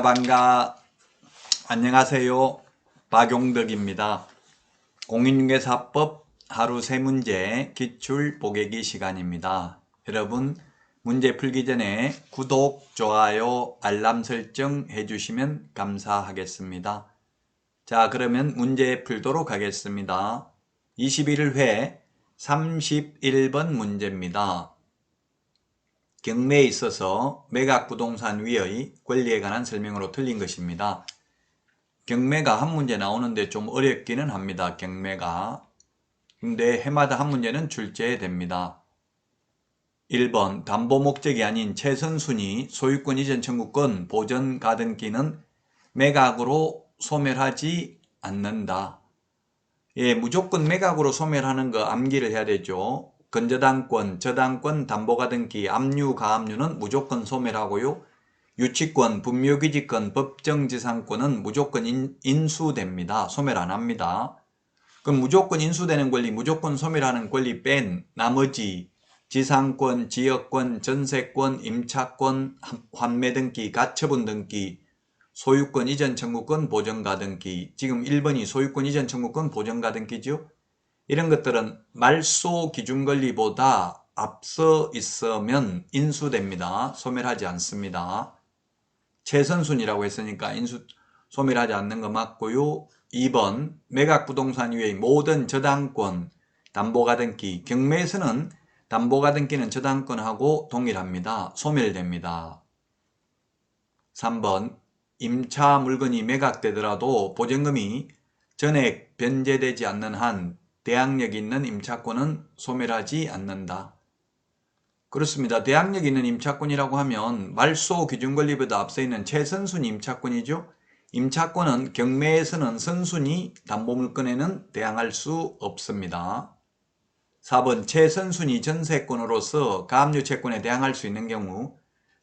반가. 안녕하세요. 박용덕입니다. 공인중개사법 하루 3문제 기출 보객기 시간입니다. 여러분 문제 풀기 전에 구독, 좋아요, 알람 설정 해주시면 감사하겠습니다. 자, 그러면 문제 풀도록 하겠습니다. 21회 31번 문제입니다. 경매에 있어서 매각부동산 위의 권리에 관한 설명으로 틀린 것입니다. 경매가 한 문제 나오는데 좀 어렵기는 합니다. 경매가. 근데 해마다 한 문제는 출제됩니다. 1번 담보 목적이 아닌 최선순위 소유권 이전 청구권 보전 가등기는 매각으로 소멸하지 않는다. 예, 무조건 매각으로 소멸하는 거 암기를 해야 되죠. 건저당권, 저당권, 담보가등기, 압류, 가압류는 무조건 소멸하고요. 유치권, 분묘기지권, 법정지상권은 무조건 인수됩니다. 소멸 안 합니다. 그럼 무조건 인수되는 권리, 무조건 소멸하는 권리 뺀 나머지 지상권, 지역권, 전세권, 임차권, 환매등기, 가처분 등기, 소유권 이전 청구권, 보전가등기. 지금 1번이 소유권 이전 청구권, 보전가등기죠. 이런 것들은 말소 기준권리보다 앞서 있으면 인수됩니다. 소멸하지 않습니다. 최선순위라고 했으니까 소멸하지 않는 거 맞고요. 2번 매각부동산 이외의 모든 저당권, 담보가등기. 경매에서는 담보가등기는 저당권하고 동일합니다. 소멸됩니다. 3번 임차 물건이 매각되더라도 보전금이 전액 변제되지 않는 한 대항력 있는 임차권은 소멸하지 않는다. 그렇습니다. 대항력 있는 임차권이라고 하면 말소 기준권리보다 앞서 있는 최선순위 임차권이죠. 임차권은 경매에서는 선순위 담보물건에는 대항할 수 없습니다. 4번 최선순위 전세권으로서 가압류 채권에 대항할 수 있는 경우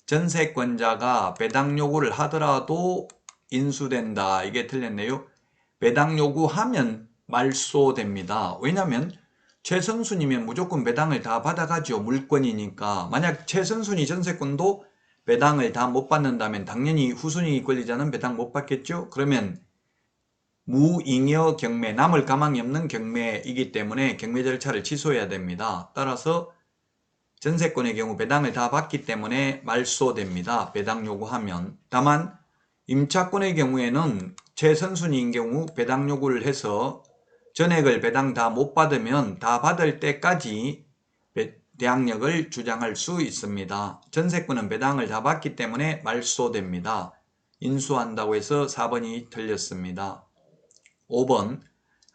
전세권자가 배당 요구를 하더라도 인수된다. 이게 틀렸네요. 배당 요구하면 말소됩니다. 왜냐하면 최선순위면 무조건 배당을 다 받아가죠. 물건이니까. 만약 최선순위 전세권도 배당을 다 못 받는다면 당연히 후순위 권리자는 배당 못 받겠죠. 그러면 무잉여 경매, 남을 가망이 없는 경매이기 때문에 경매 절차를 취소해야 됩니다. 따라서 전세권의 경우 배당을 다 받기 때문에 말소됩니다. 배당 요구하면. 다만 임차권의 경우에는 최선순위인 경우 배당 요구를 해서 전액을 배당 다 못 받으면 다 받을 때까지 대항력을 주장할 수 있습니다. 전세권은 배당을 다 받기 때문에 말소됩니다. 인수한다고 해서 4번이 틀렸습니다. 5번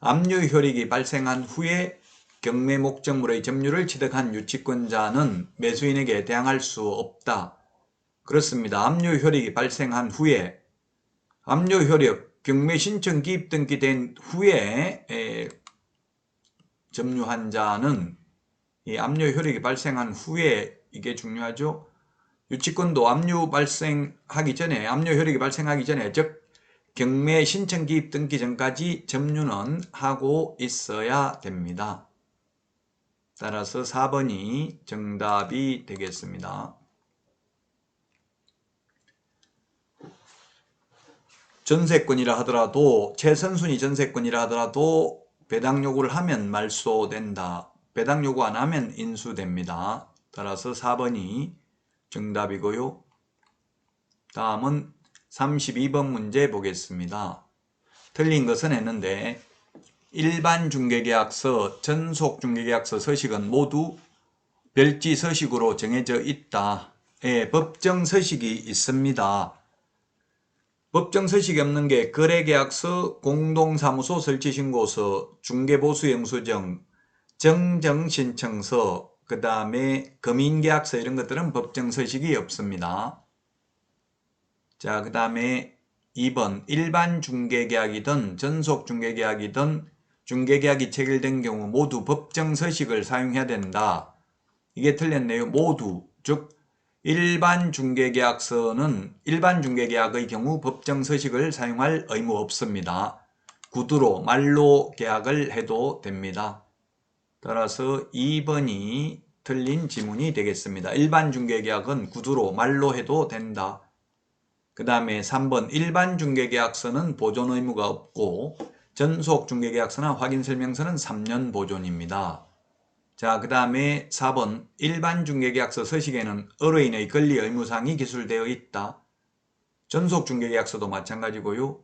압류 효력이 발생한 후에 경매 목적물의 점유를 취득한 유치권자는 매수인에게 대항할 수 없다. 그렇습니다. 압류 효력이 발생한 후에 압류 효력 경매 신청 기입 등기된 후에 점유한 자는 이 압류 효력이 발생한 후에 이게 중요하죠. 유치권도 압류 효력이 발생하기 전에 즉 경매 신청 기입 등기 전까지 점유는 하고 있어야 됩니다. 따라서 4번이 정답이 되겠습니다. 전세권이라 하더라도 최선순위 전세권이라 하더라도 배당 요구를 하면 말소된다. 배당 요구 안 하면 인수됩니다. 따라서 4번이 정답이고요. 다음은 32번 문제 보겠습니다. 틀린 것은 했는데 일반 중개계약서, 전속 중개계약서 서식은 모두 별지 서식으로 정해져 있다. 예, 법정 서식이 있습니다. 법정 서식이 없는 게 거래계약서, 공동사무소 설치신고서, 중개보수영수증, 정정신청서, 그 다음에 금인계약서 이런 것들은 법정 서식이 없습니다. 자, 그 다음에 2번 일반 중개계약이든 전속 중개계약이든 중개계약이 체결된 경우 모두 법정 서식을 사용해야 된다. 이게 틀렸네요. 모두, 즉 일반 중개계약서는 일반 중개계약의 경우 법정 서식을 사용할 의무 없습니다. 구두로 말로 계약을 해도 됩니다. 따라서 2번이 틀린 지문이 되겠습니다. 일반 중개계약은 구두로 말로 해도 된다. 그 다음에 3번 일반 중개계약서는 보존 의무가 없고 전속 중개계약서나 확인설명서는 3년 보존입니다. 자, 그 다음에 4번 일반 중개계약서 서식에는 의뢰인의 권리 의무사항이 기술되어 있다. 전속 중개계약서도 마찬가지고요.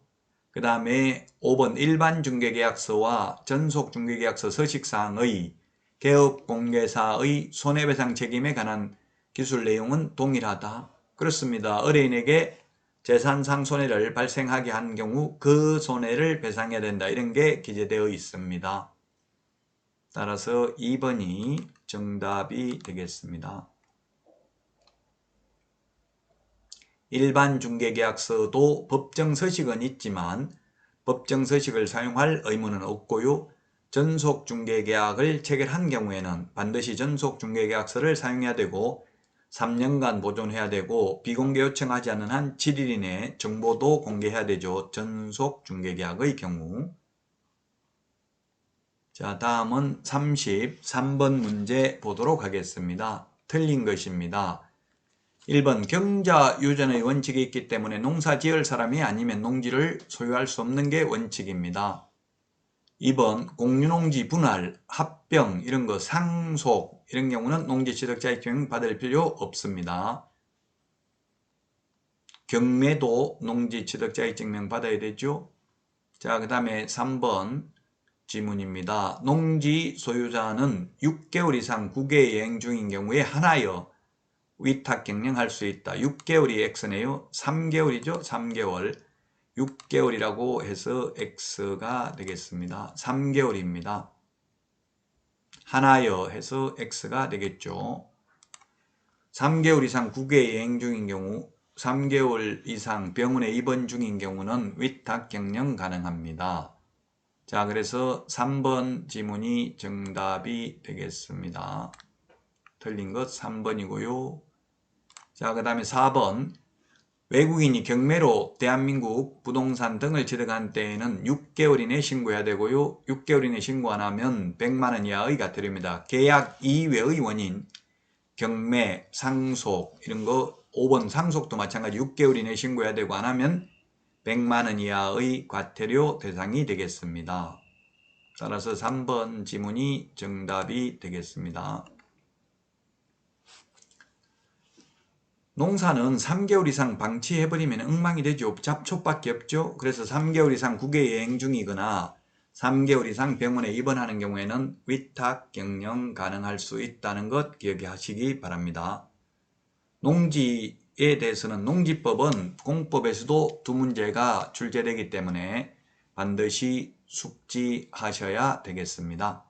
그 다음에 5번 일반 중개계약서와 전속 중개계약서 서식사항의 개업공개사의 손해배상 책임에 관한 기술 내용은 동일하다. 그렇습니다. 의뢰인에게 재산상 손해를 발생하게 한 경우 그 손해를 배상해야 된다. 이런 게 기재되어 있습니다. 따라서 2번이 정답이 되겠습니다. 일반 중개계약서도 법정서식은 있지만 법정서식을 사용할 의무는 없고요. 전속중개계약을 체결한 경우에는 반드시 전속중개계약서를 사용해야 되고 3년간 보존해야 되고 비공개 요청하지 않는 한 7일 이내 정보도 공개해야 되죠. 전속중개계약의 경우. 자, 다음은 33번 문제 보도록 하겠습니다. 틀린 것입니다. 1번 경자 유전의 원칙이 있기 때문에 농사 지을 사람이 아니면 농지를 소유할 수 없는 게 원칙입니다. 2번 공유농지 분할, 합병, 이런 거 상속 이런 경우는 농지취득자격증 받을 필요 없습니다. 경매도 농지취득자격증명 받아야 되죠. 자, 그 다음에 3번 지문입니다. 농지 소유자는 6개월 이상 국외 여행 중인 경우에 하나여 위탁 경영할 수 있다. 6개월이 X네요. 3개월이죠. 3개월. 6개월이라고 해서 X가 되겠습니다. 3개월입니다. 하나여 해서 X가 되겠죠. 3개월 이상 국외 여행 중인 경우 3개월 이상 병원에 입원 중인 경우는 위탁 경영 가능합니다. 자, 그래서 3번 지문이 정답이 되겠습니다. 틀린 것 3번이고요. 자, 그 다음에 4번 외국인이 경매로 대한민국 부동산 등을 취득한 때에는 6개월 이내 신고해야 되고요. 6개월 이내 신고 안 하면 100만 원 이하의 과태료입니다. 계약 이외의 원인, 경매, 상속 이런 거 5번 상속도 마찬가지 6개월 이내 신고해야 되고 안 하면 100만 원 이하의 과태료 대상이 되겠습니다. 따라서 3번 지문이 정답이 되겠습니다. 농사는 3개월 이상 방치해버리면 엉망이 되죠. 잡초밖에 없죠. 그래서 3개월 이상 국외 여행 중이거나 3개월 이상 병원에 입원하는 경우에는 위탁 경영 가능할 수 있다는 것 기억하시기 바랍니다. 농지에 대해서는 농지법은 공법에서도 두 문제가 출제되기 때문에 반드시 숙지하셔야 되겠습니다.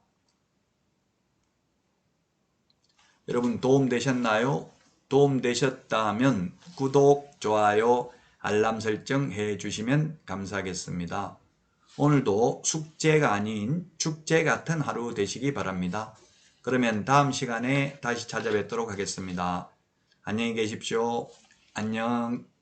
여러분 도움되셨나요? 도움되셨다면 구독, 좋아요, 알람 설정 해주시면 감사하겠습니다. 오늘도 숙제가 아닌 축제 같은 하루 되시기 바랍니다. 그러면 다음 시간에 다시 찾아뵙도록 하겠습니다. 안녕히 계십시오. 안녕.